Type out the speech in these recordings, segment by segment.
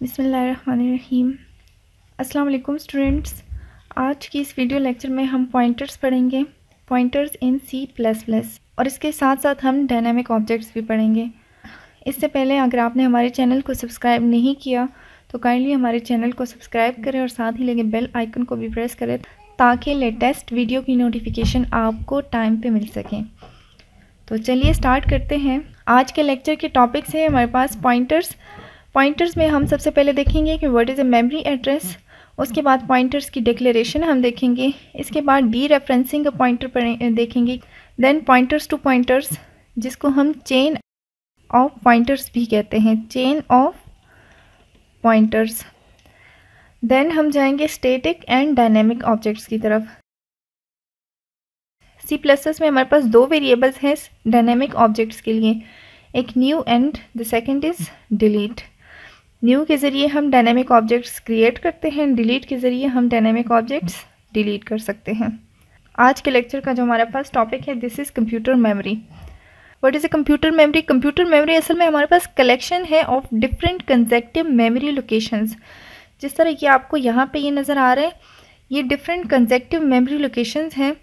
बिस्मिल्लाहिर्रहमानिर्रहीम। अस्सलाम वालेकुम स्टूडेंट्स। आज की इस वीडियो लेक्चर में हम पॉइंटर्स पढ़ेंगे, पॉइंटर्स इन C++, और इसके साथ साथ हम डायनामिक ऑब्जेक्ट्स भी पढ़ेंगे। इससे पहले अगर आपने हमारे चैनल को सब्सक्राइब नहीं किया तो काइंडली हमारे चैनल को सब्सक्राइब करें और साथ ही लगे बेल आइकन को भी प्रेस करें ताकि लेटेस्ट वीडियो की नोटिफिकेशन आपको टाइम पे मिल सके। तो चलिए स्टार्ट करते हैं। आज के लेक्चर के टॉपिक्स है हमारे पास पॉइंटर्स में हम सबसे पहले देखेंगे कि what is a memory address. उसके बाद पॉइंटर्स की डिक्लेरेशन हम देखेंगे। इसके बाद डी रेफरेंसिंग पॉइंटर देखेंगे। देन पॉइंटर्स टू पॉइंटर्स, जिसको हम चेन ऑफ पॉइंटर्स भी कहते हैं, चेन ऑफ पॉइंटर्स। देन हम जाएंगे स्टैटिक एंड डायनेमिक ऑब्जेक्ट्स की तरफ। C++ में हमारे पास दो वेरिएबल्स हैं डायनेमिक ऑब्जेक्ट्स के लिए, एक new and the second is delete. New के ज़रिए हम डायनेमिक ऑब्जेक्ट्स क्रिएट करते हैं, डिलीट के ज़रिए हम डायनेमिक ऑब्जेक्ट्स डिलीट कर सकते हैं। आज के लेक्चर का जो हमारे पास टॉपिक है, this is computer memory. What is a computer memory? Computer memory असल में हमारे पास कलेक्शन है of different consecutive memory locations. जिस तरह कि आपको यहाँ पे ये नज़र आ रहा है, ये डिफरेंट कंसेक्टिव मेमोरी लोकेशंस हैं।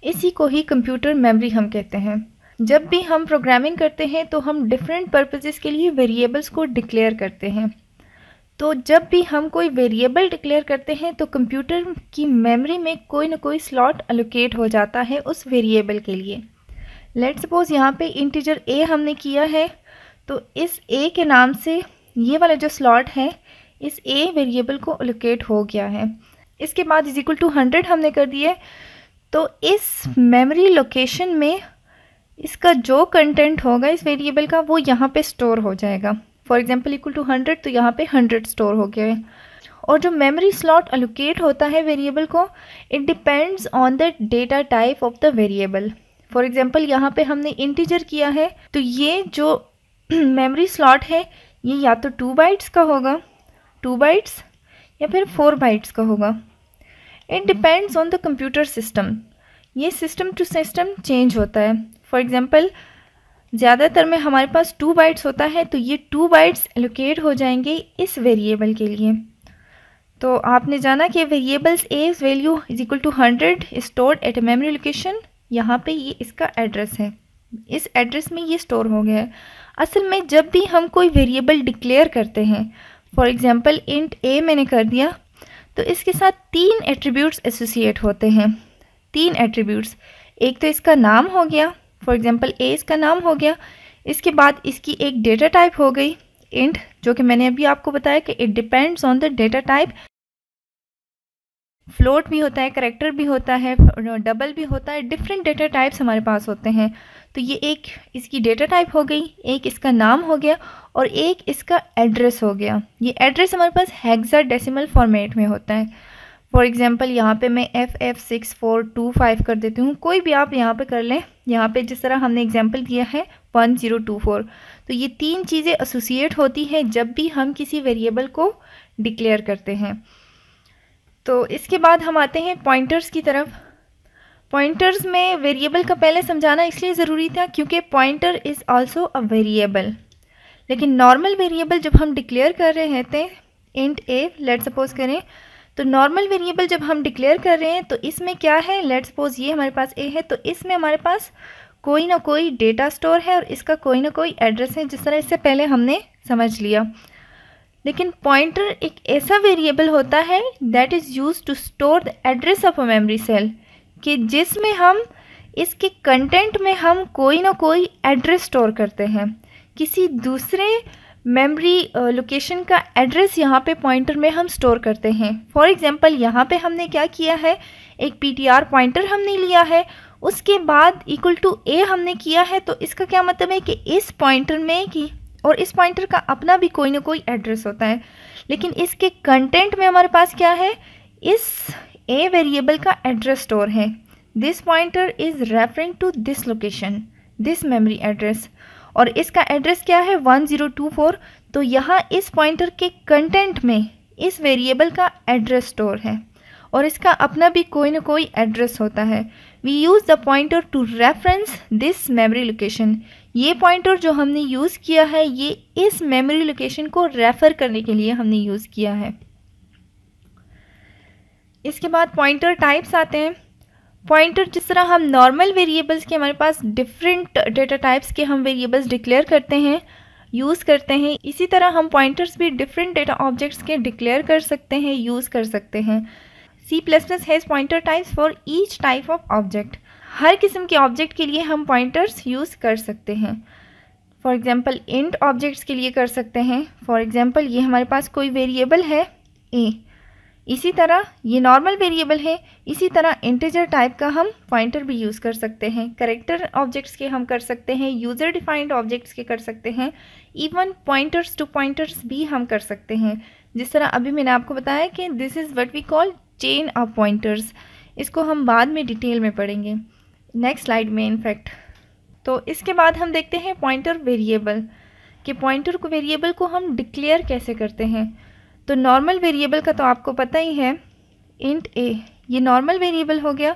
इसी को ही कंप्यूटर मेमोरी हम कहते हैं। जब भी हम प्रोग्रामिंग करते हैं तो हम डिफरेंट पर्पसेस के लिए वेरिएबल्स को डिक्लेयर करते हैं। तो जब भी हम कोई वेरिएबल डिक्लेयर करते हैं तो कंप्यूटर की मेमोरी में कोई ना कोई स्लॉट एलोकेट हो जाता है उस वेरिएबल के लिए। लेट्स सपोज यहाँ पे इंटीजर a हमने किया है, तो इस a के नाम से ये वाला जो स्लॉट है इस a वेरिएबल को एलोकेट हो गया है। इसके बाद इज इक्वल टू 100 हमने कर दिया है, तो इस मेमोरी लोकेशन में इसका जो कंटेंट होगा इस वेरिएबल का वो यहाँ पे स्टोर हो जाएगा। फॉर एग्जांपल इक्वल टू 100, तो यहाँ पे 100 स्टोर हो गया है। और जो मेमोरी स्लॉट एलोकेट होता है वेरिएबल को, it depends on the data type of the variable. For example यहाँ पे हमने इंटीजर किया है, तो ये जो मेमोरी स्लॉट है ये या तो 2 बाइट्स का होगा, 2 बाइट्स, या फिर 4 बाइट्स का होगा। It depends on the computer system. ये सिस्टम टू सिस्टम चेंज होता है। फॉर एग्जांपल ज़्यादातर में हमारे पास 2 बाइट्स होता है, तो ये 2 बाइट्स एलोकेट हो जाएंगे इस वेरिएबल के लिए। तो आपने जाना कि variables a value is equal to 100 stored at a memory location. यहाँ पे ये इसका एड्रेस है, इस एड्रेस में ये स्टोर हो गया है। असल में जब भी हम कोई वेरिएबल डिक्लेयर करते हैं, फॉर एग्जांपल इंट a मैंने कर दिया, तो इसके साथ 3 एट्रीब्यूट्स एसोसिएट होते हैं। 3 एट्रीब्यूट्स, एक तो इसका नाम हो गया, फॉर एग्जांपल a इसका नाम हो गया। इसके बाद इसकी एक डेटा टाइप हो गई इंट, जो कि मैंने अभी आपको बताया कि it depends on the data type. Float भी होता है, करेक्टर भी होता है, डबल भी होता है, डिफरेंट डेटा टाइप्स हमारे पास होते हैं। तो ये एक इसकी डेटा टाइप हो गई, एक इसका नाम हो गया और एक इसका एड्रेस हो गया। ये एड्रेस हमारे पास हेक्साडेसिमल फॉर्मेट में होता है। फॉर एग्जांपल यहाँ पे मैं FF6425 कर देती हूँ, कोई भी आप यहाँ पे कर लें। यहाँ पे जिस तरह हमने एग्जांपल दिया है 1024, तो ये 3 चीज़ें एसोसिएट होती हैं जब भी हम किसी वेरिएबल को डिक्लेयर करते हैं। तो इसके बाद हम आते हैं पॉइंटर्स की तरफ। पॉइंटर्स में वेरिएबल का पहले समझाना इसलिए ज़रूरी था क्योंकि pointer is also a variable. लेकिन नॉर्मल वेरिएबल जब हम डिक्लेयर कर रहे थे, इंट a लेट सपोज करें, तो नॉर्मल वेरिएबल जब हम डिक्लेयर कर रहे हैं तो इसमें क्या है, लेट सपोज ये हमारे पास a है, तो इसमें हमारे पास कोई ना कोई डेटा स्टोर है और इसका कोई ना कोई एड्रेस है, जिस तरह इससे पहले हमने समझ लिया। लेकिन पॉइंटर एक ऐसा वेरिएबल होता है that is use to store the address of a memory cell, कि जिसमें हम इसके कंटेंट में हम कोई ना कोई एड्रेस स्टोर करते हैं, किसी दूसरे मेमोरी लोकेशन का एड्रेस यहाँ पे पॉइंटर में हम स्टोर करते हैं। फॉर एग्जांपल यहाँ पे हमने क्या किया है, एक PTR पॉइंटर हमने लिया है, उसके बाद इक्वल टू a हमने किया है। तो इसका क्या मतलब है कि इस पॉइंटर में की, और इस पॉइंटर का अपना भी कोई ना कोई एड्रेस होता है, लेकिन इसके कंटेंट में हमारे पास क्या है, इस a वेरिएबल का एड्रेस स्टोर है। This pointer is referring to this location, this memory address, और इसका एड्रेस क्या है 1024। तो यहाँ इस पॉइंटर के कंटेंट में इस वेरिएबल का एड्रेस स्टोर है और इसका अपना भी कोई ना कोई एड्रेस होता है। We use the pointer to reference this memory location. ये पॉइंटर जो हमने यूज़ किया है ये इस मेमोरी लोकेशन को रेफ़र करने के लिए हमने यूज़ किया है। इसके बाद पॉइंटर टाइप्स आते हैं। पॉइंटर जिस तरह हम नॉर्मल वेरिएबल्स के, हमारे पास डिफरेंट डेटा टाइप्स के हम वेरिएबल्स डिक्लेयर करते हैं, यूज़ करते हैं, इसी तरह हम पॉइंटर्स भी डिफरेंट डेटा ऑब्जेक्ट्स के डिक्लेयर कर सकते हैं, यूज़ कर सकते हैं। C++ has pointer types for each type of object. हर किस्म के ऑब्जेक्ट के लिए हम पॉइंटर्स यूज़ कर सकते हैं। फॉर एग्जांपल इंट ऑब्जेक्ट्स के लिए कर सकते हैं। फॉर एग्जांपल ये हमारे पास कोई वेरिएबल है a, इसी तरह ये नॉर्मल वेरिएबल है, इसी तरह इंटीजर टाइप का हम पॉइंटर भी यूज़ कर सकते हैं। कैरेक्टर ऑब्जेक्ट्स के हम कर सकते हैं, यूज़र डिफाइंड ऑब्जेक्ट्स के कर सकते हैं, इवन पॉइंटर्स टू पॉइंटर्स भी हम कर सकते हैं। जिस तरह अभी मैंने आपको बताया कि this is what we call chain of pointers. इसको हम बाद में डिटेल में पढ़ेंगे, नेक्स्ट स्लाइड में इनफैक्ट। तो इसके बाद हम देखते हैं पॉइंटर वेरिएबल, कि पॉइंटर को वेरिएबल को हम डिक्लेयर कैसे करते हैं। तो नॉर्मल वेरिएबल का तो आपको पता ही है, इंट a, ये नॉर्मल वेरिएबल हो गया।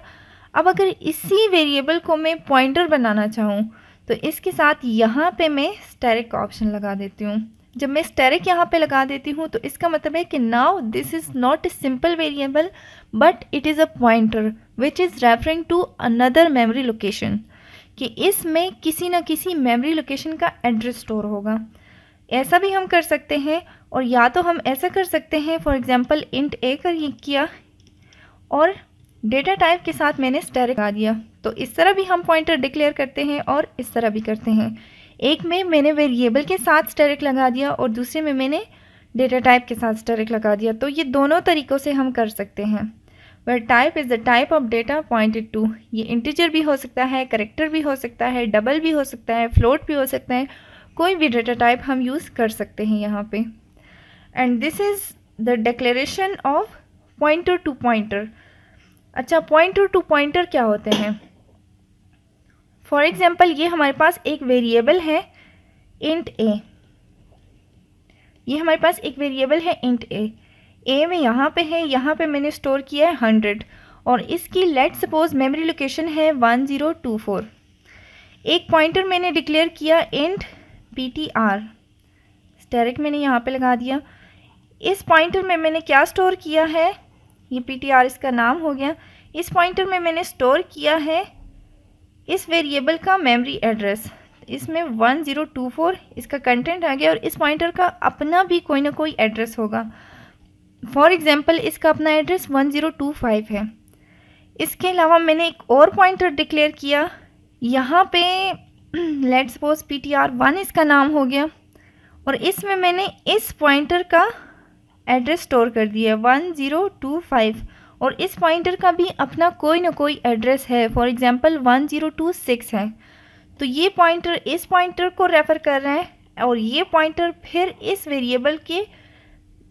अब अगर इसी वेरिएबल को मैं पॉइंटर बनाना चाहूँ तो इसके साथ यहाँ पे मैं स्टैरिक का ऑप्शन लगा देती हूँ। जब मैं स्टैरिक यहाँ पे लगा देती हूँ तो इसका मतलब है कि now this is not a simple variable but it is a pointer which is referring to another memory location, कि इसमें किसी न किसी मेमोरी लोकेशन का एड्रेस स्टोर होगा। ऐसा भी हम कर सकते हैं, और या तो हम ऐसा कर सकते हैं, फॉर एग्जांपल इंट a कर किया और डेटा टाइप के साथ मैंने स्टैरिक लगा दिया। तो इस तरह भी हम पॉइंटर डिक्लेयर करते हैं और इस तरह भी करते हैं। एक में मैंने वेरिएबल के साथ स्टैरिक लगा दिया और दूसरे में मैंने डेटा टाइप के साथ स्टैरिक लगा दिया। तो ये दोनों तरीक़ों से हम कर सकते हैं। Where type is the type of data pointed to, ये इंटीजर भी हो सकता है, कैरेक्टर भी हो सकता है, डबल भी हो सकता है, फ्लोट भी हो सकता है, कोई भी डेटा टाइप हम यूज़ कर सकते हैं यहाँ पे। And this is the declaration of pointer to pointer. अच्छा, पॉइंटर टू पॉइंटर क्या होते हैं? फॉर एग्जाम्पल ये हमारे पास एक वेरिएबल है इंट a, ये हमारे पास एक वेरिएबल है इंट a में यहाँ पे है, यहाँ पे मैंने स्टोर किया है 100 और इसकी लेट सपोज मेमोरी लोकेशन है 1024। एक पॉइंटर मैंने डिक्लेयर किया इंट ptr, स्टैरिक मैंने यहाँ पे लगा दिया। इस पॉइंटर में मैंने क्या स्टोर किया है, ये ptr इसका नाम हो गया। इस पॉइंटर में मैंने स्टोर किया है इस वेरिएबल का मेमोरी एड्रेस, इसमें 1024 इसका कंटेंट आ गया और इस पॉइंटर का अपना भी कोई ना कोई एड्रेस होगा। फॉर एग्जांपल इसका अपना एड्रेस 1025 है। इसके अलावा मैंने एक और पॉइंटर डिक्लेयर किया, यहाँ पे लेट्स सपोज ptr1 इसका नाम हो गया और इसमें मैंने इस पॉइंटर का एड्रेस स्टोर कर दिया 1025 और इस पॉइंटर का भी अपना कोई ना कोई एड्रेस है, फॉर एग्जांपल 1026 है। तो ये पॉइंटर इस पॉइंटर को रेफ़र कर रहा है और ये पॉइंटर फिर इस वेरिएबल के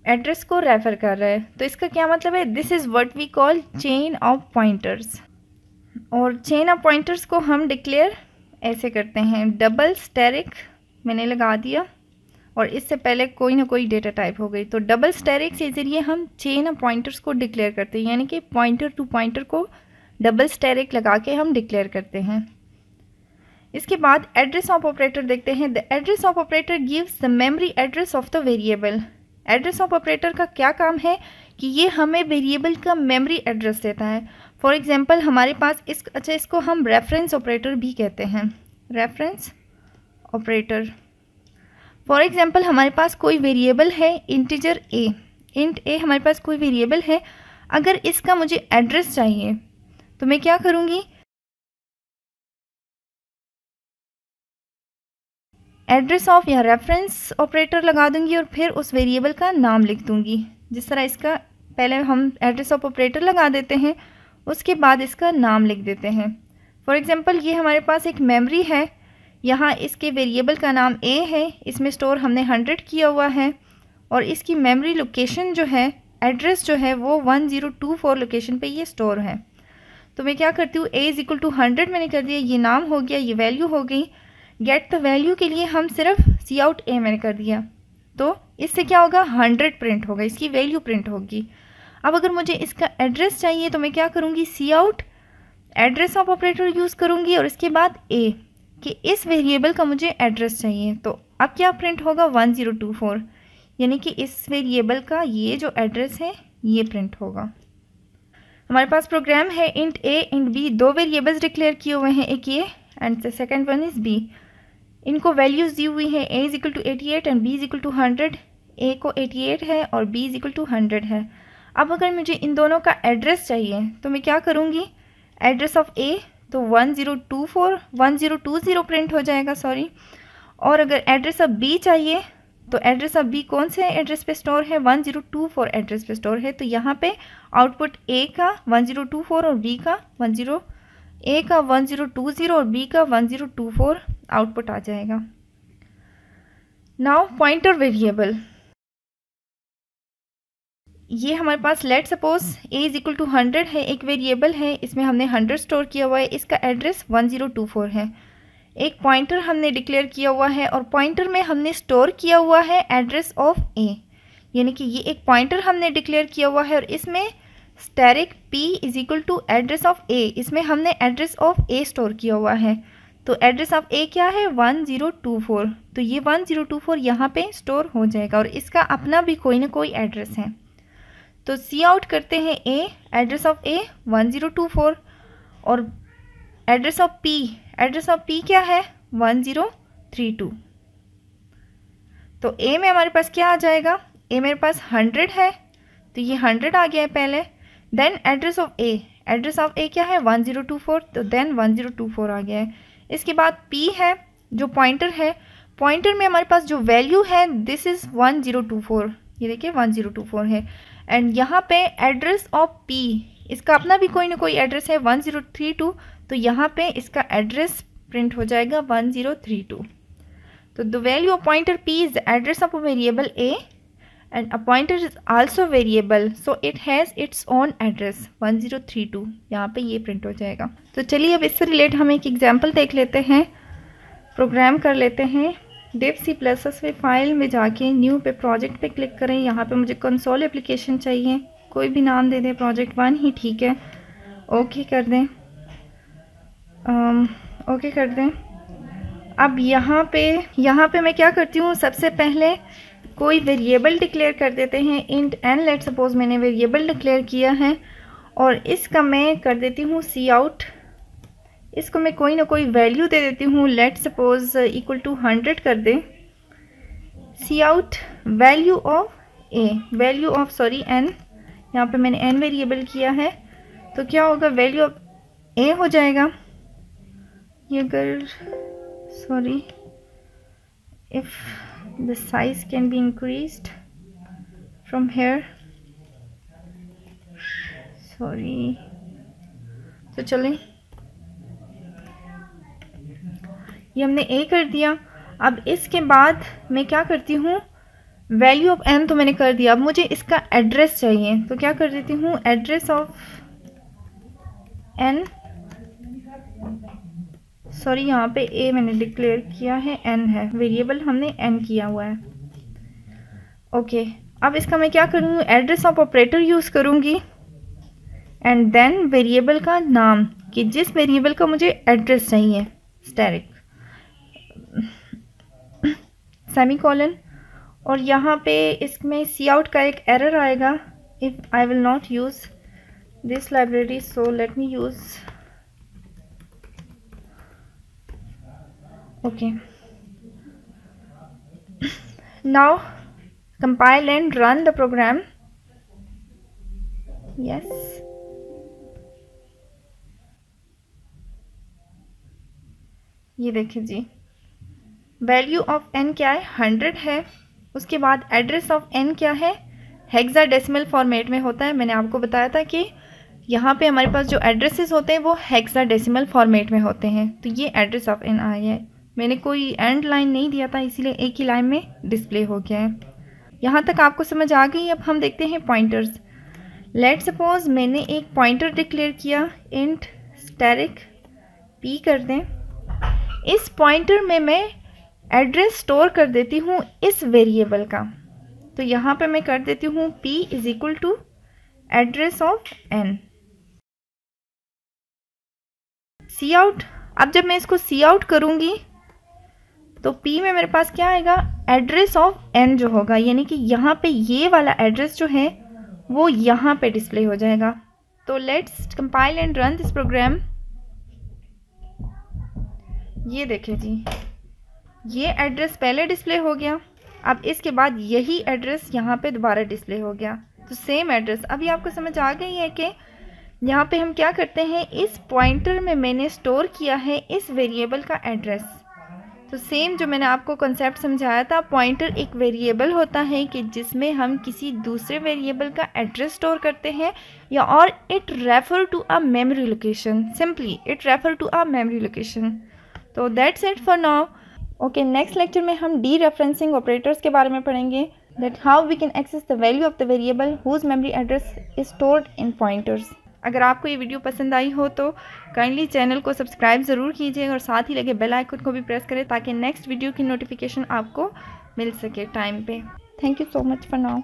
एड्रेस को रेफ़र कर रहा है। तो इसका क्या मतलब है, this is what we call chain of pointers. और चेन ऑफ पॉइंटर्स को हम डिक्लेयर ऐसे करते हैं, डबल स्टैरिक मैंने लगा दिया और इससे पहले कोई ना कोई डेटा टाइप हो गई। तो डबल स्टैरिक के ज़रिए हम चेन ऑफ पॉइंटर्स को डिक्लेयर करते हैं, यानी कि पॉइंटर टू पॉइंटर को डबल स्टैरिक लगा के हम डिक्लेयर करते हैं। इसके बाद एड्रेस ऑफ ऑपरेटर देखते हैं। The address of operator gives the memory address of the variable. Address of operator का क्या काम है कि ये हमें वेरिएबल का मेमोरी एड्रेस देता है। फॉर एग्जांपल हमारे पास इसको हम रेफरेंस ऑपरेटर भी कहते हैं, रेफरेंस ऑपरेटर। फॉर एग्जांपल हमारे पास कोई वेरिएबल है इंटीजर a, इंट a हमारे पास कोई वेरिएबल है। अगर इसका मुझे एड्रेस चाहिए तो मैं क्या करूँगी, एड्रेस ऑफ या रेफरेंस ऑपरेटर लगा दूंगी और फिर उस वेरिएबल का नाम लिख दूंगी। जिस तरह इसका पहले हम एड्रेस ऑफ ऑपरेटर लगा देते हैं, उसके बाद इसका नाम लिख देते हैं। फॉर एग्जांपल ये हमारे पास एक मेमोरी है, यहाँ इसके वेरिएबल का नाम a है, इसमें स्टोर हमने 100 किया हुआ है और इसकी मेमोरी लोकेशन जो है, एड्रेस जो है वो 1024 लोकेशन पे ये स्टोर है। तो मैं क्या करती हूँ, a = 100 मैंने कर दिया, ये नाम हो गया, ये वैल्यू हो गई। गेट द वैल्यू के लिए हम सिर्फ cout a मैंने कर दिया, तो इससे क्या होगा, 100 प्रिंट होगा, इसकी वैल्यू प्रिंट होगी। अब अगर मुझे इसका एड्रेस चाहिए तो मैं क्या करूँगी, cout address of operator use करूँगी और इसके बाद a कि इस वेरिएबल का मुझे एड्रेस चाहिए। तो अब क्या प्रिंट होगा 1024, यानी कि इस वेरिएबल का ये जो एड्रेस है ये प्रिंट होगा। हमारे पास प्रोग्राम है इंट a इंट b, दो वेरिएबल्स डिक्लेयर किए हुए हैं, एक ये and the second one is b। इनको वैल्यूज़ दी हुई है a is equal to 88 and b is equal to 100। a को 88 है और b इज इक्वल टू 100 है। अब अगर मुझे इन दोनों का एड्रेस चाहिए तो मैं क्या करूँगी, एड्रेस ऑफ a तो 1020 प्रिंट हो जाएगा, सॉरी। और अगर एड्रेस ऑफ b चाहिए तो एड्रेस ऑफ b कौन से एड्रेस पे स्टोर है, 1024 एड्रेस पे स्टोर है। तो यहाँ पे आउटपुट a का 1024 और b का a का 1020 और b का 1024 आउटपुट आ जाएगा। नाउ पॉइंटर वेरिएबल, ये हमारे पास let suppose a is equal to 100 है, एक वेरिएबल है, इसमें हमने 100 स्टोर किया हुआ है, इसका एड्रेस 1024 है। एक पॉइंटर हमने डिक्लेयर किया हुआ है और पॉइंटर में हमने स्टोर किया हुआ है एड्रेस ऑफ a, यानी कि ये एक पॉइंटर हमने डिक्लेयर किया हुआ है और इसमें asterisk p is equal to address of a, इसमें हमने एड्रेस ऑफ a स्टोर किया हुआ है। तो एड्रेस ऑफ a क्या है 1024, तो ये 1024 यहाँ पे स्टोर हो जाएगा और इसका अपना भी कोई ना कोई एड्रेस है। तो सी आउट करते हैं a, एड्रेस ऑफ a 1024 और एड्रेस ऑफ p क्या है 1032। तो a में हमारे पास क्या आ जाएगा, a मेरे पास 100 है तो ये 100 आ गया है पहले। देन एड्रेस ऑफ a क्या है 1024, तो देन 1024 आ गया है। इसके बाद p है जो पॉइंटर है, पॉइंटर में हमारे पास जो वैल्यू है दिस इज़ 1024, ये देखिए 1024 है। एंड यहाँ पे एड्रेस ऑफ p, इसका अपना भी कोई ना कोई एड्रेस है 1032, तो यहाँ पे इसका एड्रेस प्रिंट हो जाएगा 1032। तो the value of pointer p is the address of a variable a and a pointer is also variable so it has its own address 1032, यहाँ पे ये प्रिंट हो जाएगा। तो चलिए अब इससे रिलेट हम एक एग्जांपल देख लेते हैं, प्रोग्राम कर लेते हैं। डेव सी प्लस में फाइल में जाके न्यू पे प्रोजेक्ट पे क्लिक करें। यहाँ पे मुझे कंसोल एप्लीकेशन चाहिए, कोई भी नाम दे दें, प्रोजेक्ट 1 ही ठीक है। ओके कर दें, ओके कर दें। अब यहाँ पे मैं क्या करती हूँ, सबसे पहले कोई वेरिएबल डिक्लेयर कर देते हैं इंट n। लेट सपोज मैंने वेरिएबल डिक्लेयर किया है और इसका मैं कर देती हूँ सी आउट, इसको मैं कोई ना कोई वैल्यू दे देती हूँ, लेट सपोज इक्वल टू 100 कर दें। सी आउट वैल्यू ऑफ n, यहाँ पे मैंने n वेरिएबल किया है तो क्या होगा, वैल्यू ऑफ a हो जाएगा। ये अगर sorry if the size can be increased from here, sorry। तो चलें, ये हमने a कर दिया। अब इसके बाद मैं क्या करती हूँ, वैल्यू ऑफ n तो मैंने कर दिया, अब मुझे इसका एड्रेस चाहिए तो क्या कर देती हूँ, एड्रेस ऑफ n, सॉरी यहाँ पे a मैंने डिक्लेयर किया है, n है, वेरिएबल हमने n किया हुआ है। ओके, अब इसका मैं क्या करूँगी, एड्रेस ऑफ ऑपरेटर यूज़ करूँगी एंड देन वेरिएबल का नाम, कि जिस वेरिएबल का मुझे एड्रेस चाहिए, स्टैरिक सेमीकोलन। और यहाँ पे इसमें सी आउट का एक एरर आएगा, if I will not use this library so let me use, okay, now compile and run the program। yes, ये देखिए जी, वैल्यू ऑफ n क्या है 100 है। उसके बाद एड्रेस ऑफ n क्या है, हेक्साडेसिमल फॉर्मेट में होता है। मैंने आपको बताया था कि यहाँ पे हमारे पास जो एड्रेसेस होते हैं वो हेक्साडेसिमल फॉर्मेट में होते हैं। तो ये एड्रेस ऑफ n आया है, मैंने कोई एंड लाइन नहीं दिया था इसीलिए एक ही लाइन में डिस्प्ले हो गया है। यहाँ तक आपको समझ आ गई। अब हम देखते हैं पॉइंटर्स। लेट सपोज मैंने एक पॉइंटर डिक्लेयर किया इंट स्टैरिक p कर दें। इस पॉइंटर में मैं एड्रेस स्टोर कर देती हूँ इस वेरिएबल का, तो यहाँ पे मैं कर देती हूँ p is equal to address of n। C out अब जब मैं इसको सी आउट करूँगी तो P में मेरे पास क्या आएगा, एड्रेस ऑफ N जो होगा, यानी कि यहाँ पे ये वाला एड्रेस जो है वो यहाँ पे डिस्प्ले हो जाएगा। तो let's compile and run this program. ये देखें जी, ये एड्रेस पहले डिस्प्ले हो गया, अब इसके बाद यही एड्रेस यहाँ पे दोबारा डिस्प्ले हो गया। तो सेम एड्रेस। अभी आपको समझ आ गई है कि यहाँ पे हम क्या करते हैं, इस पॉइंटर में मैंने स्टोर किया है इस वेरिएबल का एड्रेस। तो सेम जो मैंने आपको कॉन्सेप्ट समझाया था, पॉइंटर एक वेरिएबल होता है कि जिसमें हम किसी दूसरे वेरिएबल का एड्रेस स्टोर करते हैं, या और it refer to a memory location, simply it refer to a memory location. तो that's it for now. Okay, next lecture में हम डी रेफरेंसिंग ऑपरेटर्स के बारे में पढ़ेंगे, that how we can access the value of the variable whose memory address is stored in pointers. अगर आपको ये वीडियो पसंद आई हो तो काइंडली चैनल को सब्सक्राइब ज़रूर कीजिए और साथ ही लगे बेल आइकन को भी प्रेस करें ताकि नेक्स्ट वीडियो की नोटिफिकेशन आपको मिल सके टाइम पे। Thank you so much for now.